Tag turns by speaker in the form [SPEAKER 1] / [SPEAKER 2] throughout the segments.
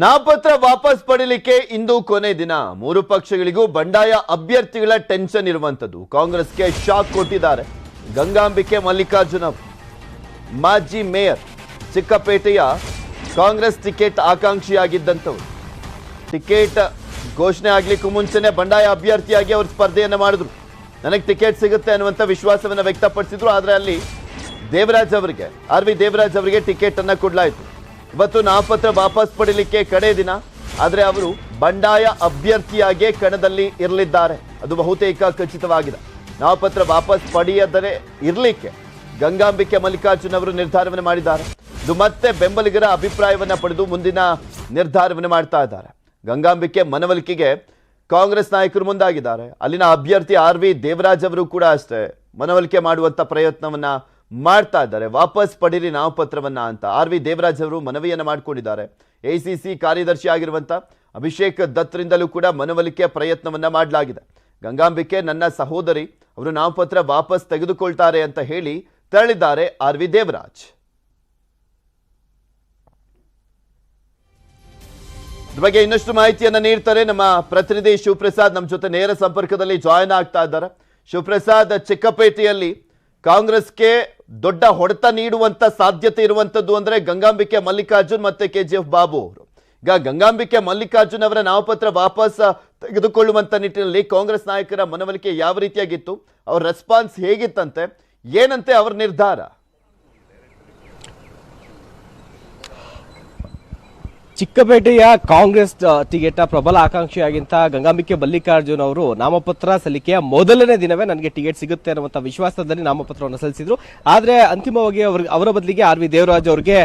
[SPEAKER 1] ನಾಮಪತ್ರ ವಾಪಸ್ ಪಡೆಯಲಿಕ್ಕೆ ಇಂದು ಕೊನೆ ದಿನ. ಮೂರು ಪಕ್ಷಗಳಿಗೂ ಬಂಡಾಯ ಅಭ್ಯರ್ಥಿಗಳ ಟೆನ್ಷನ್ ಇರುವಂತದ್ದು. ಕಾಂಗ್ರೆಸ್ಗೆ ಶಾಕ್ ಕೊಟ್ಟಿದ್ದಾರೆ ಗಂಗಾಂಬಿಕೆ ಮಲ್ಲಿಕಾರ್ಜುನ್ ಅವರು. ಮಾಜಿ ಮೇಯರ್ ಚಿಕ್ಕಪೇಟೆಯ ಕಾಂಗ್ರೆಸ್ ಟಿಕೆಟ್ ಆಕಾಂಕ್ಷಿಯಾಗಿದ್ದಂಥವರು. ಟಿಕೆಟ್ ಘೋಷಣೆ ಆಗ್ಲಿಕ್ಕೂ ಮುಂಚೆನೆ ಬಂಡಾಯ ಅಭ್ಯರ್ಥಿಯಾಗಿ ಅವರು ಸ್ಪರ್ಧೆಯನ್ನ ಮಾಡಿದ್ರು. ನನಗೆ ಟಿಕೆಟ್ ಸಿಗುತ್ತೆ ಅನ್ನುವಂಥ ವಿಶ್ವಾಸವನ್ನ ವ್ಯಕ್ತಪಡಿಸಿದ್ರು. ಆದರೆ ಅಲ್ಲಿ ದೇವರಾಜ್ ಅವರಿಗೆ, ಆರ್ ವಿ ದೇವರಾಜ್ ಅವರಿಗೆ ಟಿಕೆಟ್ ಅನ್ನ ಕೊಡಲಾಯಿತು. ಇವತ್ತು ನಾಮಪತ್ರ ವಾಪಸ್ ಪಡೆಯಲಿಕ್ಕೆ ಕಡೆ ದಿನ. ಆದರೆ ಅವರು ಬಂಡಾಯ ಅಭ್ಯರ್ಥಿಯಾಗಿ ಕಣದಲ್ಲಿ ಇರಲಿದ್ದಾರೆ, ಅದು ಬಹುತೇಕ ಖಚಿತವಾಗಿದೆ. ನಾಮಪತ್ರ ವಾಪಸ್ ಪಡೆಯದರೆ ಇರಲಿಕ್ಕೆ ಗಂಗಾಂಬಿಕೆ ಮಲ್ಲಿಕಾರ್ಜುನ್ ಅವರು ನಿರ್ಧಾರವನ್ನು ಮಾಡಿದ್ದಾರೆ. ಇದು ಮತ್ತೆ ಬೆಂಬಲಿಗರ ಅಭಿಪ್ರಾಯವನ್ನ ಪಡೆದು ಮುಂದಿನ ನಿರ್ಧಾರವನ್ನು ಮಾಡ್ತಾ ಇದ್ದಾರೆ. ಗಂಗಾಂಬಿಕೆ ಮನವೊಲಿಕೆಗೆ ಕಾಂಗ್ರೆಸ್ ನಾಯಕರು ಮುಂದಾಗಿದ್ದಾರೆ. ಅಲ್ಲಿನ ಅಭ್ಯರ್ಥಿ ಆರ್ ವಿ ದೇವರಾಜ್ ಅವರು ಕೂಡ ಅಷ್ಟೇ ಮನವೊಲಿಕೆ ಮಾಡುವಂತ ಪ್ರಯತ್ನವನ್ನ ಮಾಡ್ತಾ ಇದ್ದಾರೆ. ವಾಪಸ್ ಪಡೀರಿ ನಾಮಪತ್ರವನ್ನ ಅಂತ ಆರ್ ವಿ ದೇವರಾಜ್ ಅವರು ಮನವಿಯನ್ನ ಮಾಡಿಕೊಂಡಿದ್ದಾರೆ. ಎಸಿಸಿ ಕಾರ್ಯದರ್ಶಿ ಆಗಿರುವಂತ ಅಭಿಷೇಕ್ ದತ್ರಿಂದಲೂ ಕೂಡ ಮನವೊಲಿಕೆ ಪ್ರಯತ್ನವನ್ನ ಮಾಡಲಾಗಿದೆ. ಗಂಗಾಂಬಿಕೆ ನನ್ನ ಸಹೋದರಿ, ಅವರು ನಾಮಪತ್ರ ವಾಪಸ್ ತೆಗೆದುಕೊಳ್ತಾರೆ ಅಂತ ಹೇಳಿ ತೆರಳಿದ್ದಾರೆ ಆರ್ ವಿ ದೇವರಾಜ್. ಇದ್ರ ಬಗ್ಗೆ ಇನ್ನಷ್ಟು ಮಾಹಿತಿಯನ್ನ ನೀಡ್ತಾರೆ ನಮ್ಮ ಪ್ರತಿನಿಧಿ ಶಿವಪ್ರಸಾದ್. ನಮ್ಮ ಜೊತೆ ನೇರ ಸಂಪರ್ಕದಲ್ಲಿ ಜಾಯಿನ್ ಆಗ್ತಾ ಇದ್ದಾರೆ. ಶಿವಪ್ರಸಾದ್, ಚಿಕ್ಕಪೇಟೆಯಲ್ಲಿ ಕಾಂಗ್ರೆಸ್ಗೆ ದೊಡ್ಡ ಹೊಡೆತ ನೀಡುವಂತ ಸಾಧ್ಯತೆ ಇರುವಂತದ್ದು ಅಂದ್ರೆ ಗಂಗಾಂಬಿಕೆ ಮಲ್ಲಿಕಾರ್ಜುನ್ ಮತ್ತೆ KGF ಬಾಬು ಅವರು. ಈಗ ಗಂಗಾಂಬಿಕೆ ಮಲ್ಲಿಕಾರ್ಜುನ್ ಅವರ ನಾಮಪತ್ರ ವಾಪಸ್ ತೆಗೆದುಕೊಳ್ಳುವಂತ ನಿಟ್ಟಿನಲ್ಲಿ ಕಾಂಗ್ರೆಸ್ ನಾಯಕರ ಮನವೊಲಿಕೆ ಯಾವ ರೀತಿಯಾಗಿತ್ತು, ಅವ್ರ ರೆಸ್ಪಾನ್ಸ್ ಹೇಗಿತ್ತಂತೆ, ಏನಂತೆ ಅವರ ನಿರ್ಧಾರ?
[SPEAKER 2] ಚಿಕ್ಕಪೇಟೆಯ ಕಾಂಗ್ರೆಸ್ ಟಿಕೆಟ್ ಪ್ರಬಲ ಆಕಾಂಕ್ಷಿಯಾಗಿಂತ ಗಂಗಾಂಬಿಕೆ ಮಲ್ಲಿಕಾರ್ಜುನ್ ಅವರು ನಾಮಪತ್ರ ಸಲ್ಲಿಕೆಯ ಮೊದಲನೇ ದಿನವೇ ನನಗೆ ಟಿಕೆಟ್ ಸಿಗುತ್ತೆ ಅನ್ನುವಂಥ ವಿಶ್ವಾಸದಲ್ಲಿ ನಾಮಪತ್ರವನ್ನು ಸಲ್ಲಿಸಿದ್ರು. ಆದರೆ ಅಂತಿಮವಾಗಿ ಅವರ ಬದಲಿಗೆ ಆರ್ ವಿ ದೇವರಾಜ್ ಅವರಿಗೆ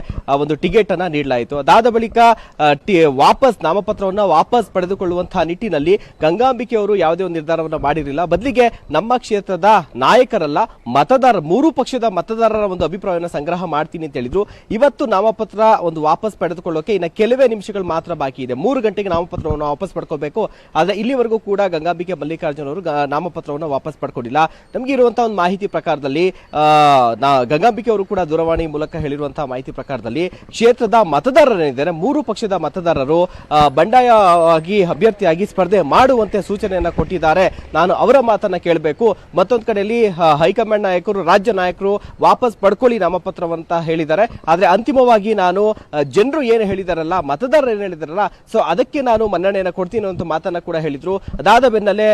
[SPEAKER 2] ಒಂದು ಟಿಕೆಟ್ ಅನ್ನ ನೀಡಲಾಯಿತು. ಅದಾದ ಬಳಿಕ ನಾಮಪತ್ರವನ್ನು ವಾಪಸ್ ಪಡೆದುಕೊಳ್ಳುವಂತಹ ನಿಟ್ಟಿನಲ್ಲಿ ಗಂಗಾಂಬಿಕೆ ಅವರು ಯಾವುದೇ ಒಂದು ನಿರ್ಧಾರವನ್ನು ಮಾಡಿರಲಿಲ್ಲ. ಬದಲಿಗೆ ನಮ್ಮ ಕ್ಷೇತ್ರದ ನಾಯಕರಲ್ಲ, ಮತದಾರ, ಮೂರು ಪಕ್ಷದ ಮತದಾರರ ಒಂದು ಅಭಿಪ್ರಾಯವನ್ನು ಸಂಗ್ರಹ ಮಾಡ್ತೀನಿ ಅಂತ ಹೇಳಿದ್ರು. ಇವತ್ತು ನಾಮಪತ್ರ ಒಂದು ವಾಪಸ್ ಪಡೆದುಕೊಳ್ಳೋಕೆ ಇನ್ನು ಕೆಲವೇ ನಿಮಿಷಗಳು ಮಾತ್ರ ಬಾಕಿ ಇದೆ. 3 ಗಂಟೆಗೆ ನಾಮಪತ್ರವನ್ನು ವಾಪಸ್ ಪಡ್ಕೋಬೇಕು. ಆದ್ರೆ ಇಲ್ಲಿವರೆಗೂ ಕೂಡ ಗಂಗಾಂಬಿಕೆ ಮಲ್ಲಿಕಾರ್ಜುನ್ ಅವರು ನಾಮಪತ್ರವನ್ನು ವಾಪಸ್ ಪಡ್ಕೊಂಡಿಲ್ಲ. ನಮ್ಗೆ ಇರುವಂತಹ ಒಂದು ಮಾಹಿತಿ ಪ್ರಕಾರದಲ್ಲಿ ಗಂಗಾಂಬಿಕೆ ಅವರು ಕೂಡ ದೂರವಾಣಿ ಮೂಲಕ ಹೇಳಿರುವಂತಹ ಮಾಹಿತಿ ಪ್ರಕಾರದಲ್ಲಿ ಕ್ಷೇತ್ರದ ಮತದಾರರೇನಿದ್ದಾರೆ, ಮೂರು ಪಕ್ಷದ ಮತದಾರರು ಬಂಡಾಯವಾಗಿ ಅಭ್ಯರ್ಥಿಯಾಗಿ ಸ್ಪರ್ಧೆ ಮಾಡುವಂತೆ ಸೂಚನೆಯನ್ನ ಕೊಟ್ಟಿದ್ದಾರೆ. ನಾನು ಅವರ ಮಾತನ್ನ ಕೇಳಬೇಕು. ಮತ್ತೊಂದು ಕಡೆಯಲ್ಲಿ ಹೈಕಮಾಂಡ್ ನಾಯಕರು, ರಾಜ್ಯ ನಾಯಕರು ವಾಪಸ್ ಪಡ್ಕೊಳ್ಳಿ ನಾಮಪತ್ರವಂತ ಹೇಳಿದ್ದಾರೆ. ಆದ್ರೆ ಅಂತಿಮವಾಗಿ ನಾನು ಜನರು ಏನು ಹೇಳಿದಾರಲ್ಲ, ಮತದಾರರು ಏನ್ ಹೇಳಿದಾರಲ್ಲ, ಸೊ ಅದಕ್ಕೆ ನಾನು ಮನ್ನಣೆಯನ್ನು ಕೊಡ್ತೀನಿ ಅಂತ ಮಾತನ್ನ ಕೂಡ ಹೇಳಿದ್ರು. ಅದಾದ ಬೆನ್ನಲ್ಲೇ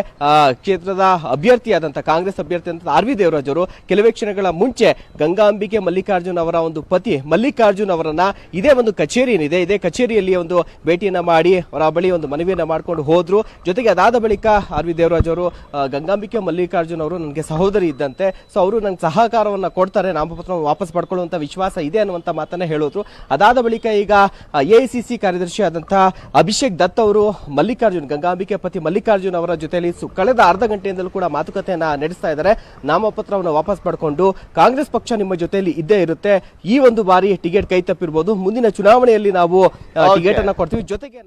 [SPEAKER 2] ಕ್ಷೇತ್ರದ ಅಭ್ಯರ್ಥಿಯಾದಂತಹ ಕಾಂಗ್ರೆಸ್ ಅಭ್ಯರ್ಥಿ ಅಂತ ಆರ್ ವಿ ದೇವರಾಜ್ ಅವರು ಕೆಲವೇ ಕ್ಷಣಗಳ ಮುಂಚೆ ಗಂಗಾಂಬಿಕೆ ಮಲ್ಲಿಕಾರ್ಜುನ್ ಅವರ ಒಂದು ಪತಿ ಮಲ್ಲಿಕಾರ್ಜುನ್ ಅವರನ್ನ ಇದೇ ಒಂದು ಕಚೇರಿ ಏನಿದೆ, ಇದೇ ಕಚೇರಿಯಲ್ಲಿ ಒಂದು ಭೇಟಿಯನ್ನ ಮಾಡಿ ಅವರ ಬಳಿ ಒಂದು ಮನವಿಯನ್ನ ಮಾಡ್ಕೊಂಡು ಹೋದ್ರು. ಜೊತೆಗೆ ಅದಾದ ಬಳಿಕ ಆರ್ ವಿ ದೇವರಾಜ್ ಅವರು ಗಂಗಾಂಬಿಕೆ ಮಲ್ಲಿಕಾರ್ಜುನ್ ಅವರು ನನಗೆ ಸಹೋದರಿ ಇದ್ದಂತೆ, ಸೊ ಅವರು ನಂಗೆ ಸಹಕಾರವನ್ನ ಕೊಡ್ತಾರೆ, ನಾಮಪತ್ರ ವಾಪಸ್ ಪಡ್ಕೊಳ್ಳುವಂತ ವಿಶ್ವಾಸ ಇದೆ ಅನ್ನುವಂತ ಮಾತನ್ನ ಹೇಳಿದ್ರು. ಅದಾದ ಬಳಿಕ ಈಗ ಎಐಸಿಸಿ ಕಾರ್ಯದರ್ಶಿ ಆದಂತಹ ಅಭಿಷೇಕ್ ದತ್ ಅವರು ಗಂಗಾಂಬಿಕೆ ಪತಿ ಮಲ್ಲಿಕಾರ್ಜುನ್ ಅವರ ಜೊತೆಯಲ್ಲಿ ಕಳೆದ ಅರ್ಧ ಗಂಟೆಯಿಂದಲೂ ಕೂಡ ಮಾತುಕತೆಯನ್ನ ನಡೆಸ್ತಾ ಇದ್ದಾರೆ. ನಾಮಪತ್ರವನ್ನು ವಾಪಸ್ ಪಡ್ಕೊಂಡು ಕಾಂಗ್ರೆಸ್ ಪಕ್ಷ ನಿಮ್ಮ ಜೊತೆಯಲ್ಲಿ ಇದ್ದೇ ಇರುತ್ತೆ, ಈ ಒಂದು ಬಾರಿ ಟಿಕೆಟ್ ಕೈ ತಪ್ಪಿರಬಹುದು, ಮುಂದಿನ ಚುನಾವಣೆಯಲ್ಲಿ ನಾವು ಟಿಕೆಟ್ ಅನ್ನ ಕೊಡ್ತೀವಿ, ಜೊತೆಗೆ